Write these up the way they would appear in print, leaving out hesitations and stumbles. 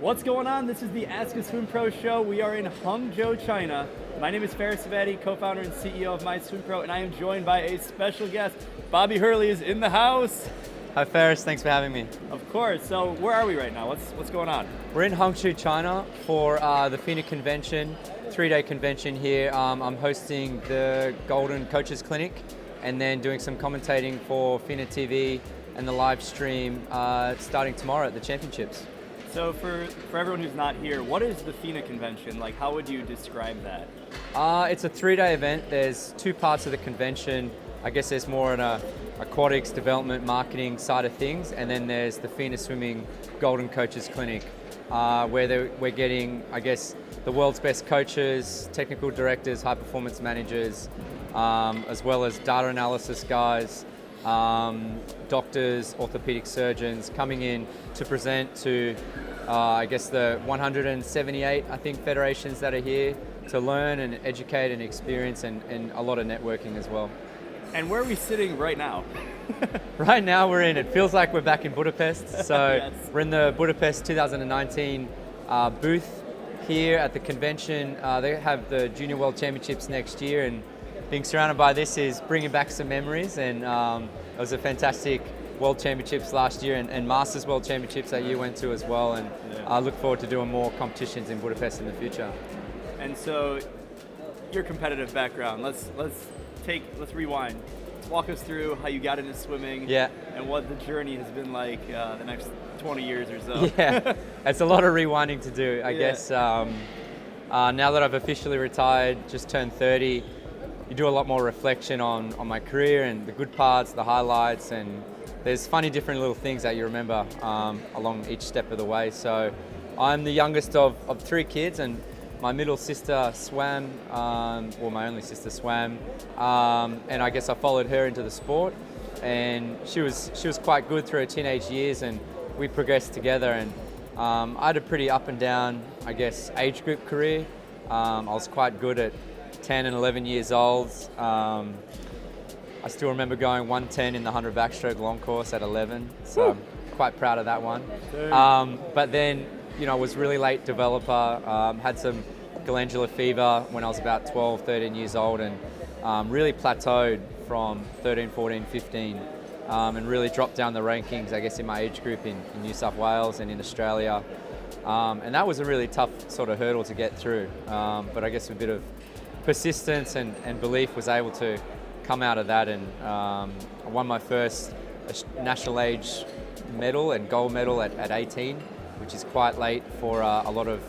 What's going on? This is the AskASwimPro show. We are in Hangzhou, China. My name is Ksebati, co-founder and CEO of MySwimPro, and I am joined by a special guest. Bobby Hurley is in the house. Hi Ferris, thanks for having me. Of course. So where are we right now? What's going on? We're in Hangzhou, China for the FINA convention, 3-day convention here. I'm hosting the Golden Coaches Clinic and then doing some commentating for FINA TV and the live stream starting tomorrow at the championships. So for everyone who's not here, what is the FINA convention? Like, how would you describe that? It's a 3-day event. There's 2 parts of the convention. I guess there's more an aquatics development marketing side of things, and then there's the FINA Swimming Golden Coaches Clinic, where we're getting, I guess, the world's best coaches, technical directors, high performance managers, as well as data analysis guys, doctors, orthopedic surgeons coming in to present to, I guess, the 178, I think, federations that are here to learn and educate and experience, and a lot of networking as well. And where are we sitting right now? Right now it feels like we're back in Budapest. So Yes. We're in the Budapest 2019 booth here at the convention. They have the Junior World Championships next year, and being surrounded by this is bringing back some memories. And it was a fantastic World Championships last year, and Masters World Championships that you went to as well. And I look forward to doing more competitions in Budapest in the future. And so, your competitive background. Let's rewind. Walk us through how you got into swimming. Yeah. And what the journey has been like the next 20 years or so. Yeah, it's a lot of rewinding to do. I guess now that I've officially retired, just turned 30, you do a lot more reflection on my career and the good parts, the highlights, and there's funny different little things that you remember along each step of the way. So I'm the youngest of 3 kids, and my middle sister swam, my only sister swam, and I guess I followed her into the sport, and she was quite good through her teenage years, and we progressed together. And I had a pretty up and down, I guess, age group career. I was quite good at 10 and 11 years old. I still remember going 110 in the 100 backstroke long course at 11, so I'm quite proud of that one. But then, I was really late developer, had some glandular fever when I was about 12, 13 years old, and really plateaued from 13, 14, 15, and really dropped down the rankings, I guess, in my age group in New South Wales and in Australia. And that was a really tough sort of hurdle to get through. But I guess a bit of persistence and belief was able to come out of that, and I won my first national age medal and gold medal at 18, which is quite late for a lot of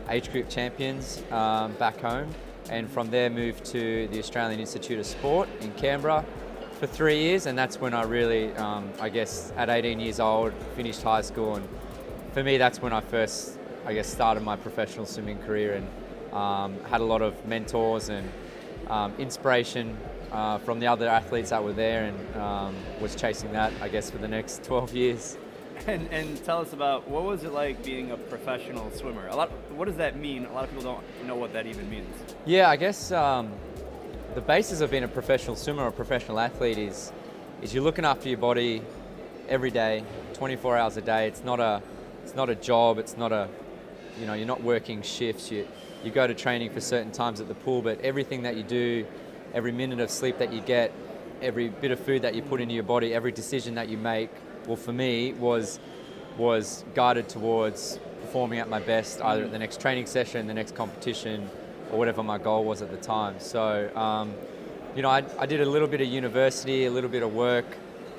age group champions back home. And from there moved to the Australian Institute of Sport in Canberra for 3 years, and that's when I really, I guess, at 18 years old, finished high school. And for me, that's when I first, I guess, started my professional swimming career, and had a lot of mentors and inspiration from the other athletes that were there, and was chasing that, I guess, for the next 12 years. And tell us about, what was it like being a professional swimmer? What does that mean? A lot of people don't know what that even means. Yeah, I guess the basis of being a professional swimmer or a professional athlete is you're looking after your body every day, 24 hours a day. It's not a job. It's not you're not working shifts. You go to training for certain times at the pool, but everything that you do, every minute of sleep that you get, every bit of food that you put into your body, every decision that you make, well, for me, was guided towards performing at my best, either at the next training session, the next competition, or whatever my goal was at the time. So, I did a little bit of university, a little bit of work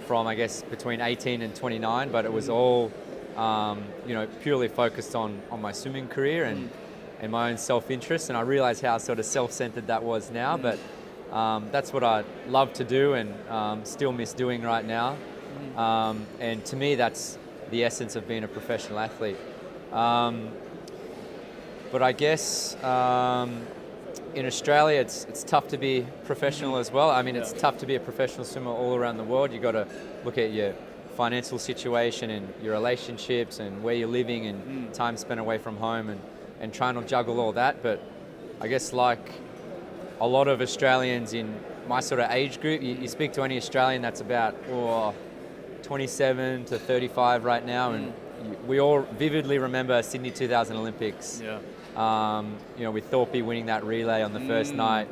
from, I guess, between 18 and 29, but it was all, purely focused on my swimming career and my own self-interest. And I realized how sort of self-centered that was now, but that's what I love to do and still miss doing right now. And to me, that's the essence of being a professional athlete. But I guess in Australia, it's tough to be professional as well. I mean, it's tough to be a professional swimmer all around the world. You've got to look at your financial situation and your relationships and where you're living and time spent away from home and trying to juggle all that. But I guess like a lot of Australians in my sort of age group, you speak to any Australian that's about 27 to 35 right now, and we all vividly remember Sydney 2000 Olympics. Yeah. With Thorpe winning that relay on the first night,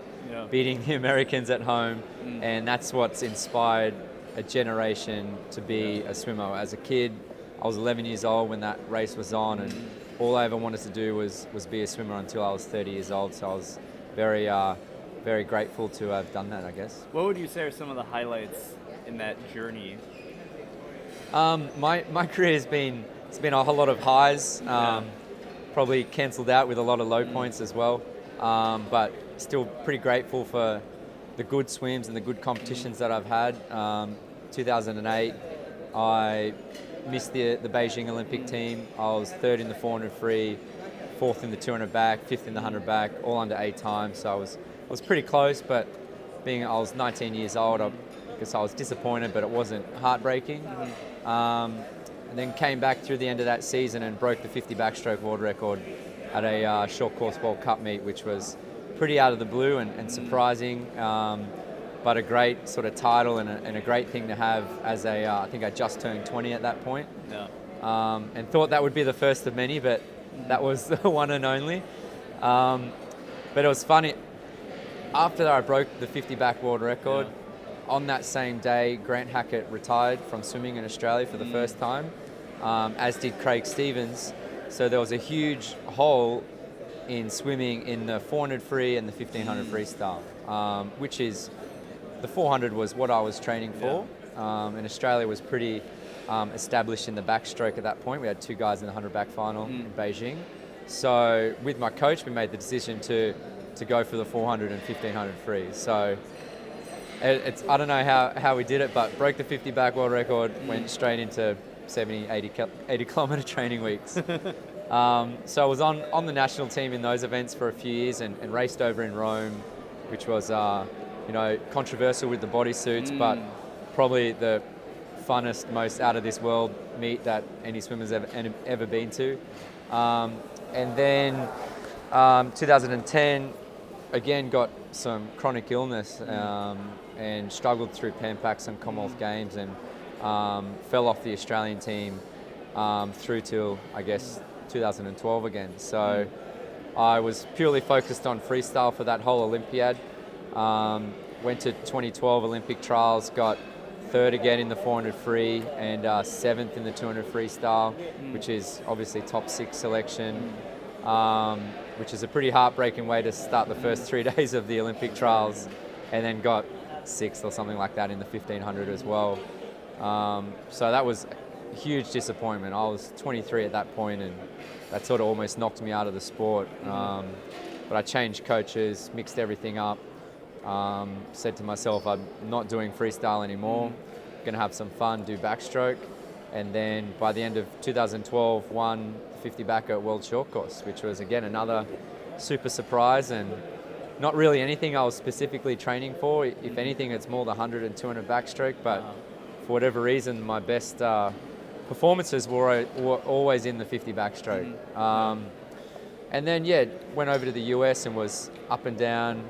beating the Americans at home, and that's what's inspired a generation to be a swimmer. As a kid, I was 11 years old when that race was on, and all I ever wanted to do was be a swimmer until I was 30 years old. So I was very, very grateful to have done that, I guess. What would you say are some of the highlights in that journey? My career it's been a whole lot of highs, probably cancelled out with a lot of low points as well, but still pretty grateful for the good swims and the good competitions that I've had. 2008, I missed the Beijing Olympic team. I was third in the 400 free, fourth in the 200 back, fifth in the 100 back, all under 8 times. So I was pretty close, but I was 19 years old, I guess I was disappointed, but it wasn't heartbreaking. And then came back through the end of that season and broke the 50 backstroke world record at a short course World Cup meet, which was pretty out of the blue and surprising, but a great sort of title and a great thing to have as I think I just turned 20 at that point. Yeah. And thought that would be the first of many, but that was the one and only. But it was funny. After I broke the 50 back world record, on that same day, Grant Hackett retired from swimming in Australia for the first time, as did Craig Stevens. So there was a huge hole in swimming in the 400 free and the 1500 freestyle, which is, the 400 was what I was training for, and Australia was pretty established in the backstroke at that point. We had 2 guys in the 100 back final in Beijing. So with my coach, we made the decision to go for the 400 and 1500 free. So I don't know how we did it, but broke the 50 back world record, went straight into 70, 80 kilometer training weeks. So I was on the national team in those events for a few years and raced over in Rome, which was controversial with the bodysuits, but probably the funnest, most out of this world meet that any swimmer's ever been to. And then 2010, again got some chronic illness and struggled through Pan Pacs and Commonwealth Games and fell off the Australian team through till, I guess, 2012 again. So I was purely focused on freestyle for that whole Olympiad. Went to 2012 Olympic trials, got third again in the 400 free and 7th in the 200 freestyle, which is obviously top 6 selection, which is a pretty heartbreaking way to start the first 3 days of the Olympic trials, and then got 6th or something like that in the 1500 as well. So that was a huge disappointment. I was 23 at that point, and that sort of almost knocked me out of the sport. But I changed coaches, mixed everything up, said to myself, I'm not doing freestyle anymore, going to have some fun, do backstroke. And then by the end of 2012, won 50 back at World Short Course, which was again another super surprise and not really anything I was specifically training for. If anything, it's more the 100 and 200 backstroke, but for whatever reason, my best performances were always in the 50 backstroke. And then, went over to the US and was up and down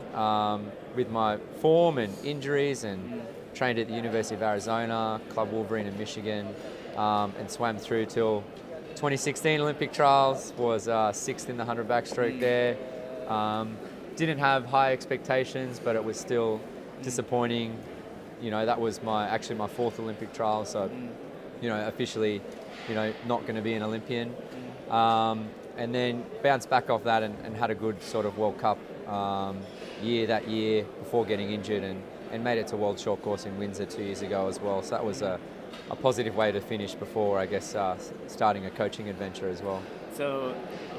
with my form and injuries, and trained at the University of Arizona, Club Wolverine in Michigan, and swam through till 2016 Olympic trials, was 6th in the 100 backstroke there. Didn't have high expectations, but it was still disappointing. That was actually my 4th Olympic trial, so officially not going to be an Olympian. And then bounced back off that and had a good sort of World Cup year that year before getting injured, and made it to World Short Course in Windsor 2 years ago as well. So that was a positive way to finish before, I guess, starting a coaching adventure as well. So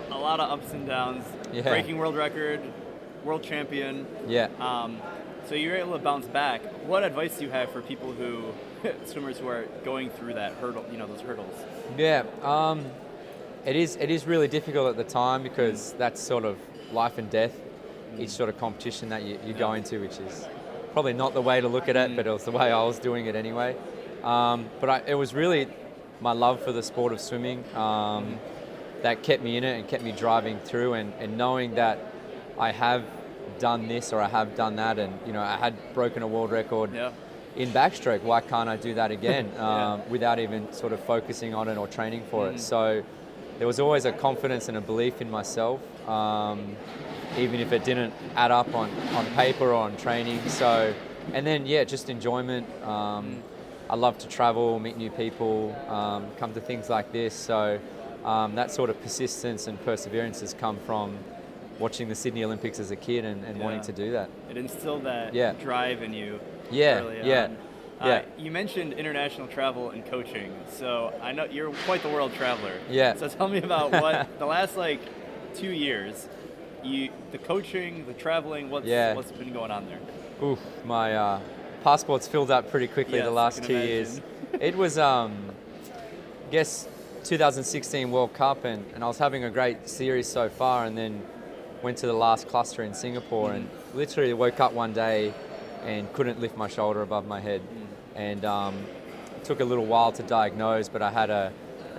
a lot of ups and downs, breaking world record, world champion. So you're able to bounce back. What advice do you have for people swimmers who are going through that hurdle, those hurdles? It is really difficult at the time, because that's sort of life and death, each sort of competition that you go into, which is probably not the way to look at it, but it was the way I was doing it anyway. It was really my love for the sport of swimming that kept me in it and kept me driving through, and knowing that I have done this or I have done that, and I had broken a world record in backstroke. Why can't I do that again without even sort of focusing on it or training for it? So there was always a confidence and a belief in myself, even if it didn't add up on paper or on training. So, and then just enjoyment. I love to travel, meet new people, come to things like this. So that sort of persistence and perseverance has come from watching the Sydney Olympics as a kid and wanting to do that. It instilled that drive in you early on. You mentioned international travel and coaching, so I know you're quite the world traveler. So tell me about what the last 2 years, the coaching, the traveling, what's been going on there? Oof, my passport's filled up pretty quickly the last 2 years. It was, I guess, 2016 World Cup, and I was having a great series so far, and then went to the last cluster in Singapore and literally woke up one day and couldn't lift my shoulder above my head. And it took a little while to diagnose, but I had an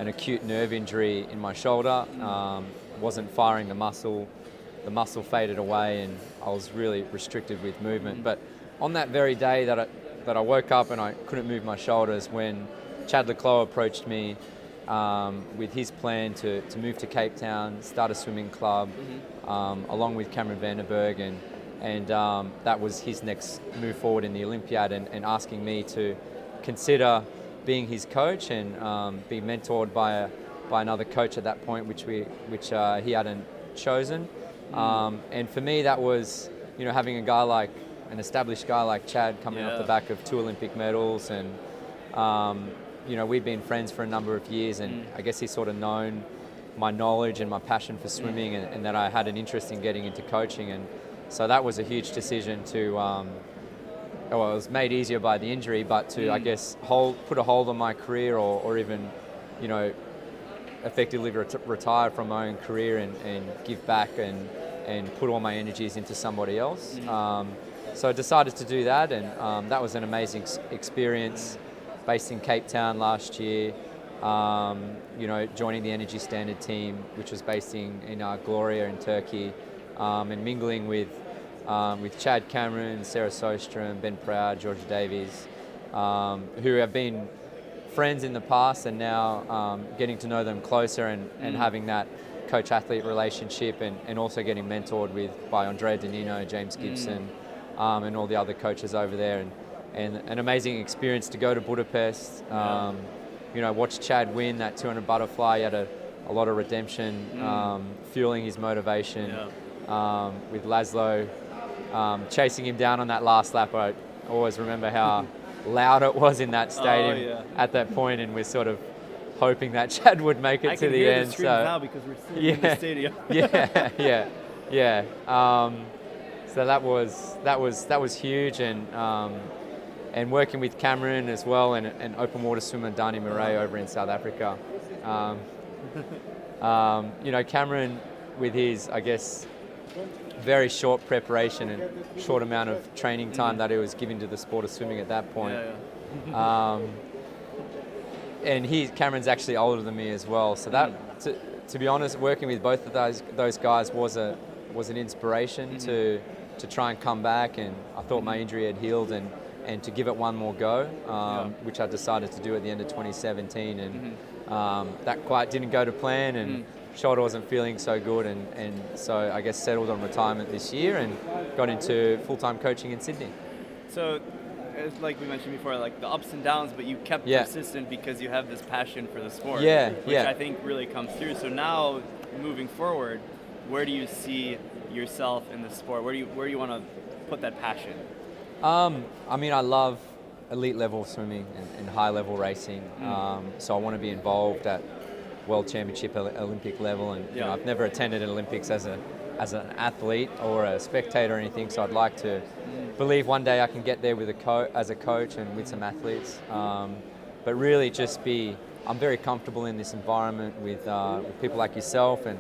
acute nerve injury in my shoulder. Wasn't firing the muscle faded away, and I was really restricted with movement. But on that very day that I woke up and I couldn't move my shoulders, when Chad Leclos approached me with his plan to move to Cape Town, start a swimming club, along with Cameron Vandenberg, and that was his next move forward in the Olympiad, and asking me to consider being his coach and be mentored by another coach at that point, which he hadn't chosen. And for me, that was having an established guy like Chad coming off the back of 2 Olympic medals, and we'd been friends for a number of years, and I guess he's sort of known my knowledge and my passion for swimming, and that I had an interest in getting into coaching. And so that was a huge decision to, it was made easier by the injury, but to, I guess, put a hold on my career, or even, effectively retire from my own career and give back and put all my energies into somebody else. So I decided to do that, and that was an amazing experience. Based in Cape Town last year, joining the Energy Standard team, which was based in Gloria in Turkey, and mingling with Chad Cameron, Sarah Sostrom, Ben Proud, Georgia Davies, who have been friends in the past, and now getting to know them closer and having that coach-athlete relationship, and also getting mentored by Andrea Danino, James Gibson, and all the other coaches over there. And an amazing experience to go to Budapest, watch Chad win that 200 butterfly. He had a lot of redemption, fueling his motivation, with Laszlo chasing him down on that last lap. I always remember how loud it was in that stadium at that point, and we're sort of hoping that Chad would make it to the end. The screams now because we're still in the stadium. So that was huge, and working with Cameron as well, and open water swimmer Dani Murray over in South Africa. Cameron, with his, I guess, very short preparation and short amount of training time that he was giving to the sport of swimming at that point. And Cameron's actually older than me as well. So that, to be honest, working with both of those guys was an inspiration to try and come back. And I thought my injury had healed, and to give it one more go, which I decided to do at the end of 2017. And that quite didn't go to plan, and shoulder wasn't feeling so good, and so I guess settled on retirement this year and got into full-time coaching in Sydney. So, like we mentioned before, the ups and downs, but you kept persistent because you have this passion for the sport, which I think really comes through. So now, moving forward, where do you see yourself in the sport? Where do you want to put that passion? I love elite level swimming and high level racing. So I want to be involved at World Championship, Olympic level, and I've never attended an Olympics as an athlete or a spectator or anything. So I'd like to believe one day I can get there with as a coach and with some athletes. But really, I'm very comfortable in this environment with people like yourself and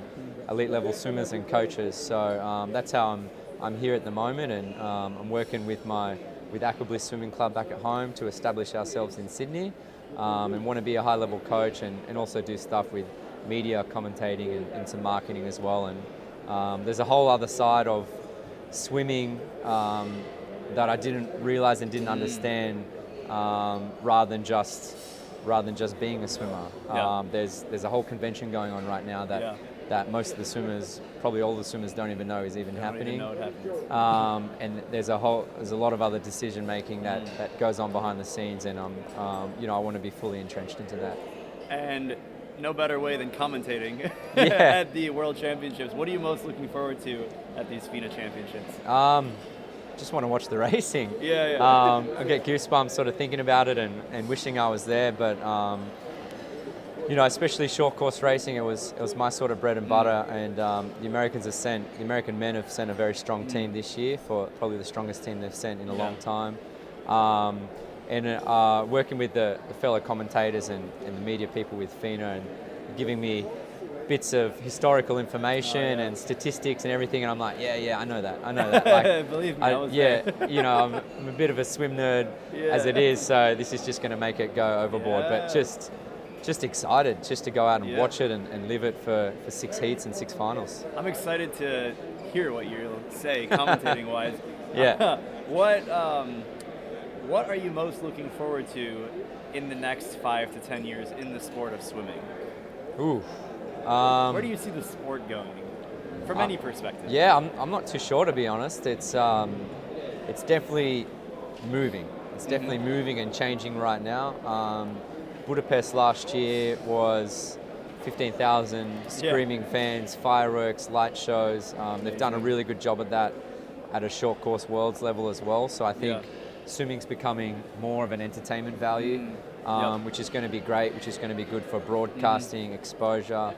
elite level swimmers and coaches. So that's how I'm here at the moment, and I'm working with Aquabliss Swimming Club back at home to establish ourselves in Sydney, and want to be a high level coach and also do stuff with media, commentating, and some marketing as well. And there's a whole other side of swimming that I didn't realize and didn't understand, rather than just being a swimmer. There's a whole convention going on right now that most of the swimmers, probably all the swimmers, don't even know is even happening. And there's a lot of other decision making that goes on behind the scenes, and I want to be fully entrenched into that. And no better way than commentating at the World Championships. What are you most looking forward to at these FINA Championships? Just want to watch the racing. I get goosebumps sort of thinking about it and wishing I was there, but especially short course racing, it was my sort of bread and butter, and the American men have sent a very strong team this year, for probably the strongest team they've sent in a long time. And working with the fellow commentators and the media people with FINA, and giving me bits of historical information and statistics and everything, and I'm like, I know that. Like, believe me, I was there. I'm a bit of a swim nerd as it is, so this is just going to make it go overboard. But just excited just to go out and watch it and live it for 6 heats and 6 finals. I'm excited to hear what you'll say commentating wise. What are you most looking forward to in the next 5 to 10 years in the sport of swimming? Where do you see the sport going from any perspective? I'm not too sure, to be honest. It's definitely moving. It's definitely moving and changing right now. Budapest last year was 15,000 screaming fans, fireworks, light shows. They've done a really good job of that at a short course worlds level as well. So I think swimming's becoming more of an entertainment value, which is going to be great, which is going to be good for broadcasting, exposure.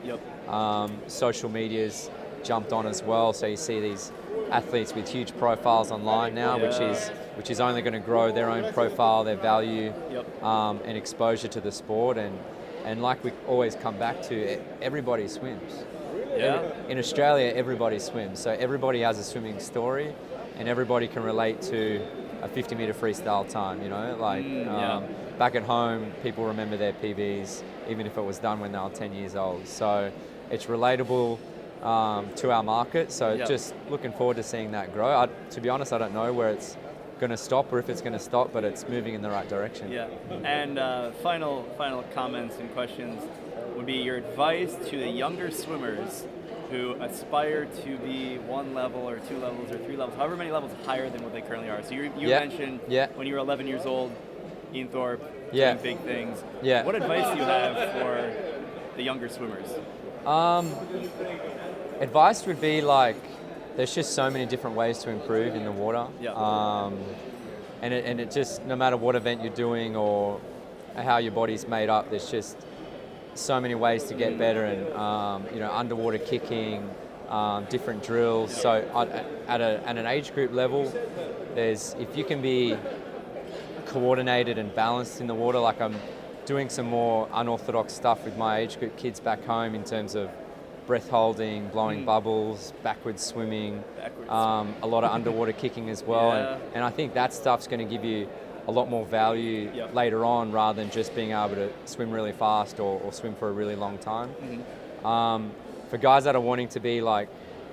Social media's jumped on as well, so you see these athletes with huge profiles online now, which is only going to grow their own profile, their value, and exposure to the sport. And like we always come back to, everybody swims. In Australia, everybody swims, so everybody has a swimming story, and everybody can relate to a 50-meter freestyle time. Back at home, people remember their PBs, even if it was done when they were 10 years old. So it's relatable to our market. So just looking forward to seeing that grow. To be honest, I don't know where it's going to stop or if it's going to stop, but it's moving in the right direction. And final comments and questions would be your advice to the younger swimmers who aspire to be 1 level or 2 levels or 3 levels, however many levels higher than what they currently are. So you mentioned when you were 11 years old, Ian Thorpe, doing big things. What advice do you have for the younger swimmers? Advice would be there's just so many different ways to improve in the water. And it just, no matter what event you're doing or how your body's made up, there's just so many ways to get better, and underwater kicking, different drills. So at an age group level, if you can be coordinated and balanced in the water, like I'm doing some more unorthodox stuff with my age group kids back home in terms of breath holding, blowing bubbles, backwards swimming, a lot of underwater kicking as well. And I think that stuff's going to give you a lot more value later on, rather than just being able to swim really fast or swim for a really long time. For guys that are wanting to be like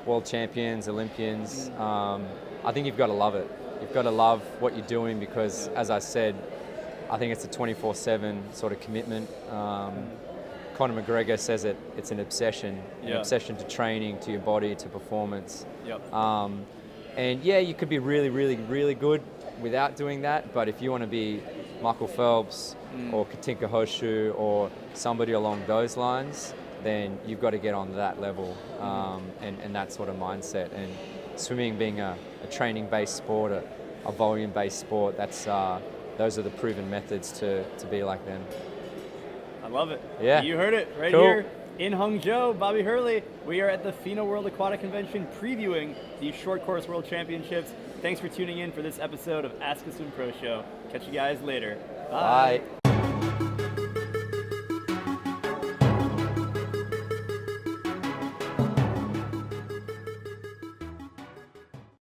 world champions, Olympians, I think you've got to love it. You've got to love what you're doing, because, as I said, I think it's a 24/7 sort of commitment. Conor McGregor says it's an obsession to training, to your body, to performance. And you could be really, really, really good without doing that, but if you want to be Michael Phelps or Katinka Hoshu or somebody along those lines, then you've got to get on that level, and that sort of mindset. And swimming being a training-based sport, a volume-based sport, those are the proven methods to be like them. I love it. You heard it right here in Hangzhou. Bobby Hurley. We are at the FINA World Aquatic Convention previewing the Short Course World Championships. Thanks for tuning in for this episode of Ask a Swim Pro Show. Catch you guys later. Bye.